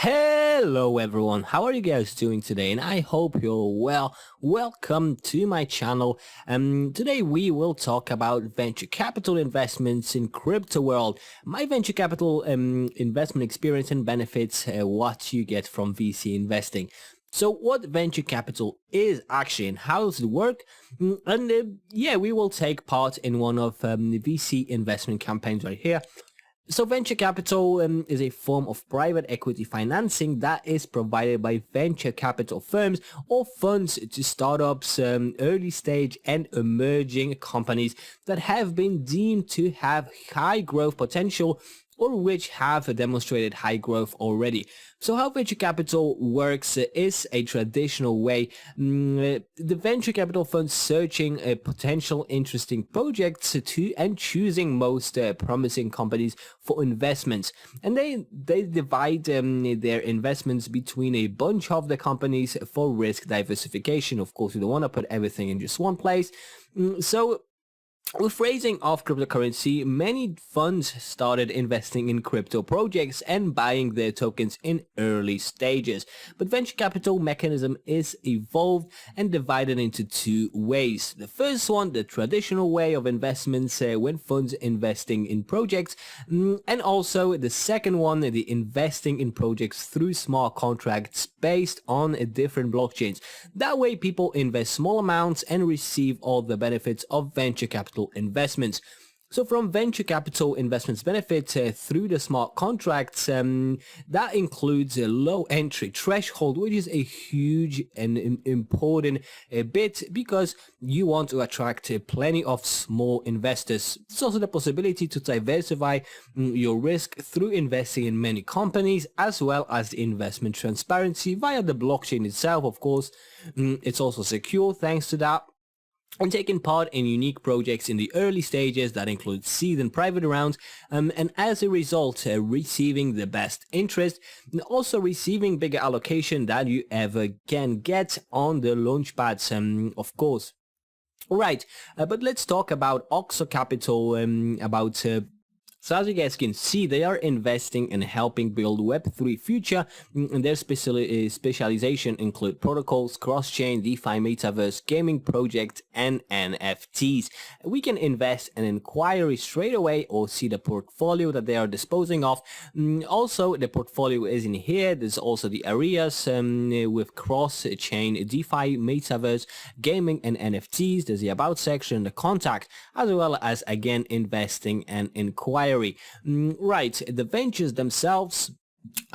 Hello everyone, how are you guys doing today? And I hope you're well. Welcome to my channel. Today we will talk about venture capital investments in crypto world. My venture capital investment experience and benefits, what you get from VC investing. So what venture capital is actually and how does it work? Yeah, we will take part in one of the VC investment campaigns right here. So venture capital is a form of private equity financing that is provided by venture capital firms or funds to startups, early stage and emerging companies that have been deemed to have high growth potential or which have demonstrated high growth already. So how venture capital works is a traditional way. The venture capital funds searching potential interesting projects and choosing most promising companies for investments. And they divide their investments between a bunch of the companies for risk diversification. Of course, you don't want to put everything in just one place. With raising of cryptocurrency, many funds started investing in crypto projects and buying their tokens in early stages. But venture capital mechanism is evolved and divided into two ways. The first one, the traditional way of investments when funds investing in projects, and also the second one, the investing in projects through smart contracts based on different blockchains. That way people invest small amounts and receive all the benefits of venture capital investments. So from venture capital investments benefit through the smart contracts, that includes a low entry threshold, which is a huge and important bit because you want to attract plenty of small investors. It's also the possibility to diversify your risk through investing in many companies, as well as the investment transparency via the blockchain itself, of course. It's also secure thanks to that. And taking part in unique projects in the early stages that include seed and private rounds, and as a result receiving the best interest and also receiving bigger allocation that you ever can get on the launchpads, of course. Alright, but let's talk about OXO Capital, so as you guys can see, they are investing and helping build Web3 future, and their specialization include protocols, cross-chain, DeFi, metaverse, gaming projects, and NFTs. We can invest an inquiry straight away or see the portfolio that they are disposing of. Also, the portfolio is in here. There's also the areas with cross-chain, DeFi, metaverse, gaming, and NFTs. There's the about section, the contact, as well as, again, investing and inquiry. Right, the ventures themselves,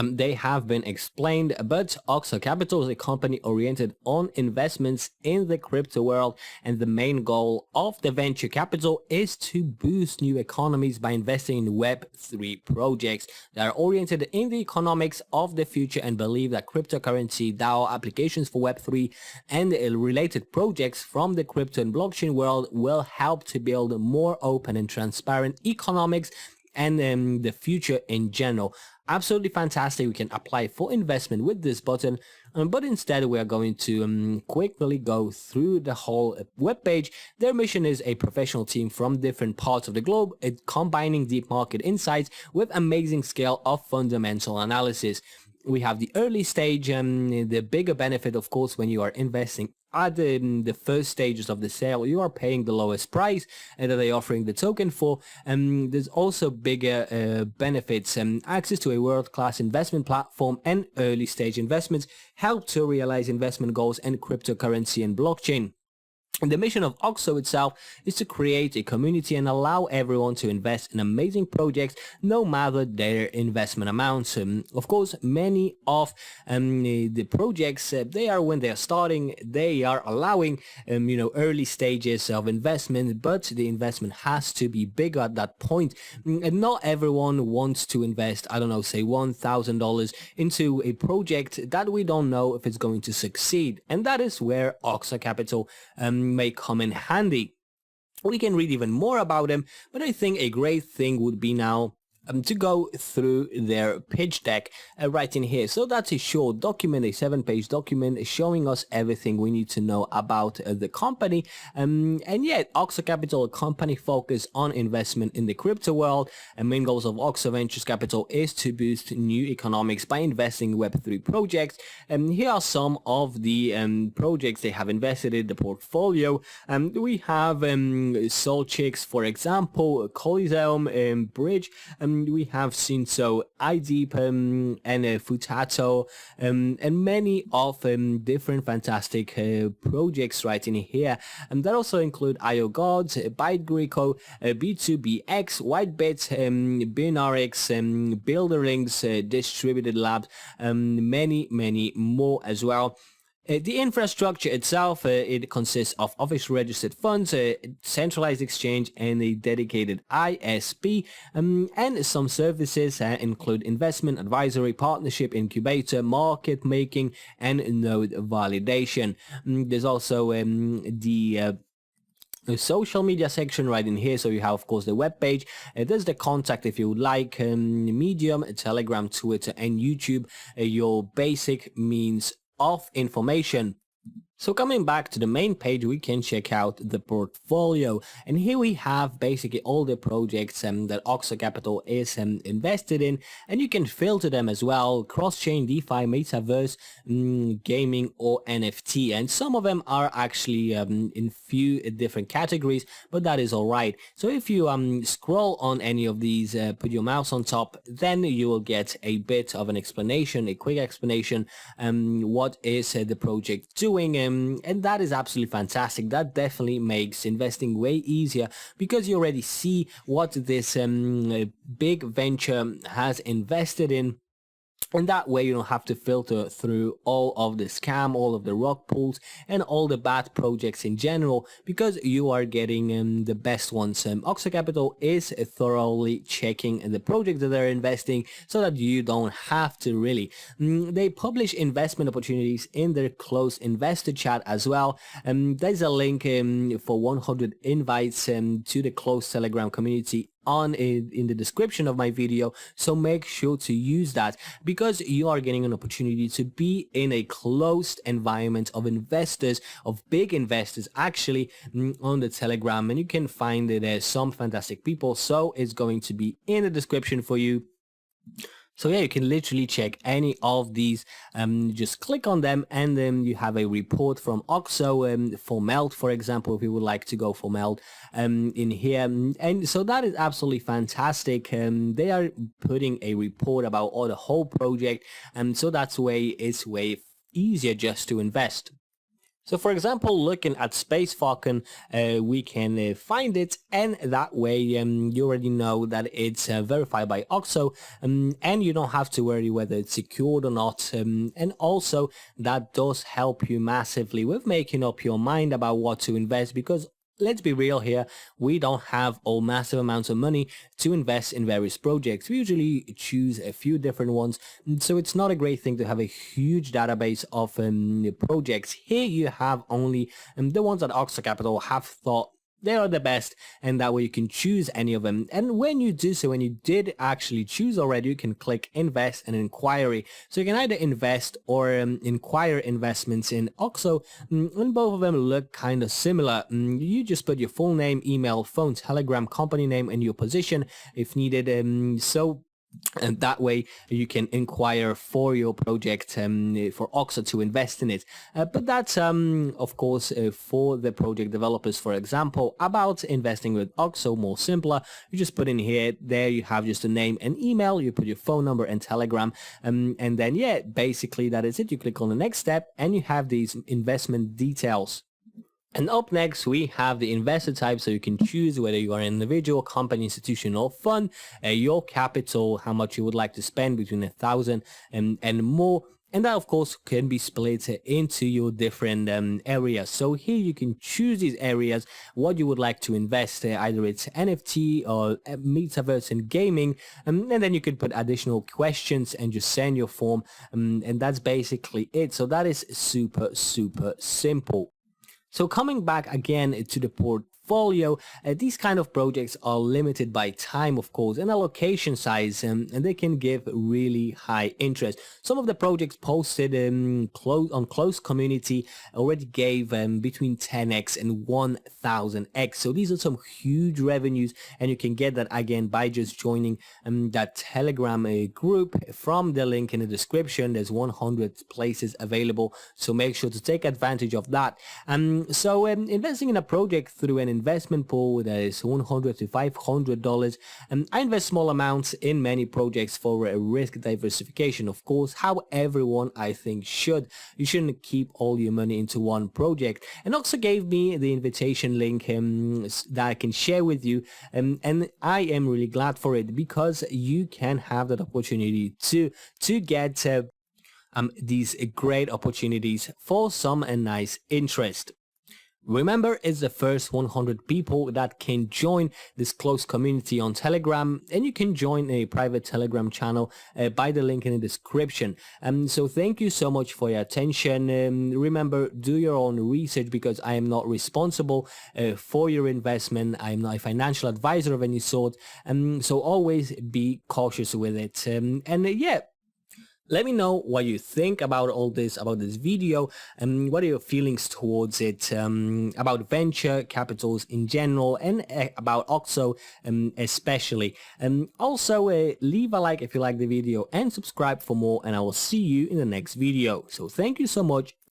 they have been explained, but OXO Capital is a company oriented on investments in the crypto world, and the main goal of the venture capital is to boost new economies by investing in Web3 projects that are oriented in the economics of the future and believe that cryptocurrency, DAO applications for Web3 and related projects from the crypto and blockchain world will help to build more open and transparent economics and the future in general. Absolutely fantastic. We can apply for investment with this button, but instead we are going to quickly go through the whole web page. Their mission is a professional team from different parts of the globe, combining deep market insights with amazing scale of fundamental analysis. We have the early stage, the bigger benefit, of course, when you are investing at the first stages of the sale, you are paying the lowest price that they're offering the token for. There's also bigger benefits, access to a world-class investment platform and early stage investments, help to realize investment goals and cryptocurrency and blockchain. And the mission of OXO itself is to create a community and allow everyone to invest in amazing projects no matter their investment amounts. Of course, many of the projects, they are when they are starting, they are allowing early stages of investment, but the investment has to be bigger at that point. And not everyone wants to invest, I don't know, say $1,000 into a project that we don't know if it's going to succeed. And that is where OXO Capital may come in handy. We can read even more about them, but I think a great thing would be now to go through their pitch deck right in here. So that's a short document, a 7-page document showing us everything we need to know about the company. And yeah, OXO Capital, a company focused on investment in the crypto world. And main goals of OXO Ventures Capital is to boost new economics by investing in Web3 projects. And here are some of the projects they have invested in the portfolio. We have Soul Chicks, for example, Coliseum Bridge. We have seen iDeep and Futato and many of different fantastic projects right in here. That also include IO Gods, ByteGreco, B2BX, Whitebit, BinRX, Builderlinks, Distributed Labs, many more as well. The infrastructure itself, it consists of office-registered funds, a centralized exchange, and a dedicated ISP, and some services include investment, advisory, partnership, incubator, market making, and node validation. There's also the social media section right in here. So you have, of course, the web page. There's the contact if you would like, Medium, Telegram, Twitter, and YouTube, your basic means of information. So coming back to the main page, we can check out the portfolio, and here we have basically all the projects that OXO Capital is invested in, and you can filter them as well: cross-chain, DeFi, metaverse, gaming, or NFT. And some of them are actually in few different categories, but that is all right. So if you scroll on any of these, put your mouse on top, then you will get a bit of an explanation, a quick explanation, what is the project doing. And that is absolutely fantastic. That definitely makes investing way easier because you already see what this big venture has invested in. And that way you don't have to filter through all of the scam, all of the rug pulls, and all the bad projects in general, because you are getting the best ones. OXO Capital is thoroughly checking the projects that they're investing so that you don't have to really. They publish investment opportunities in their closed investor chat as well. There's a link for 100 invites to the closed Telegram community in the description of my video, so make sure to use that because you are getting an opportunity to be in a closed environment of investors, of big investors actually, on the Telegram, and you can find there's some fantastic people, so it's going to be in the description for you. So yeah, you can literally check any of these, just click on them, and then you have a report from OXO for Meld, for example, if you would like to go for Meld in here. And so that is absolutely fantastic. They are putting a report about all the whole project, and so that's it's way easier just to invest. So for example, looking at Space Falcon, we can find it, and that way you already know that it's verified by OXO, and you don't have to worry whether it's secured or not. And also that does help you massively with making up your mind about what to invest, because let's be real here, we don't have all massive amounts of money to invest in various projects. We usually choose a few different ones, so it's not a great thing to have a huge database of projects. Here you have only the ones that OXO Capital have thought they are the best, and that way you can choose any of them. And when you do so, when you did actually choose already, you can click invest and inquiry. So you can either invest or inquire investments in OXO, and both of them look kind of similar. You just put your full name, email, phone, Telegram, company name, and your position if needed. And that way you can inquire for your project, for OXO to invest in it. But that's of course for the project developers, for example, about investing with OXO, more simpler. You just put in here, there you have just a name and email, you put your phone number and Telegram, and then yeah, basically that is it. You click on the next step and you have these investment details. And up next, we have the investor type, so you can choose whether you are an individual, company, institution, or fund, your capital, how much you would like to spend between 1,000 and more. And that, of course, can be split into your different areas. So here you can choose these areas, what you would like to invest, either it's NFT or metaverse and gaming. And then you can put additional questions and just send your form. And that's basically it. So that is super simple. So coming back again to the portfolio, portfolio. These kind of projects are limited by time, of course, and allocation size, and they can give really high interest. Some of the projects posted on close community already gave between 10x and 1000x. So these are some huge revenues, and you can get that again by just joining that Telegram group from the link in the description. There's 100 places available, so make sure to take advantage of that. So investing in a project through an investment pool that is $100 to $500. I invest small amounts in many projects for risk diversification, of course, how everyone I think should. You shouldn't keep all your money into one project. And also gave me the invitation link that I can share with you, and I am really glad for it, because you can have that opportunity to get these great opportunities for some nice interest. Remember, it's the first 100 people that can join this close community on Telegram, and you can join a private Telegram channel by the link in the description. So thank you so much for your attention. Remember, do your own research, because I am not responsible for your investment. I am not a financial advisor of any sort. So always be cautious with it. Yeah. Let me know what you think about all this, about this video, and what are your feelings towards it, about venture capitals in general, and about OXO especially. Also, leave a like if you like the video, and subscribe for more, and I will see you in the next video. So thank you so much.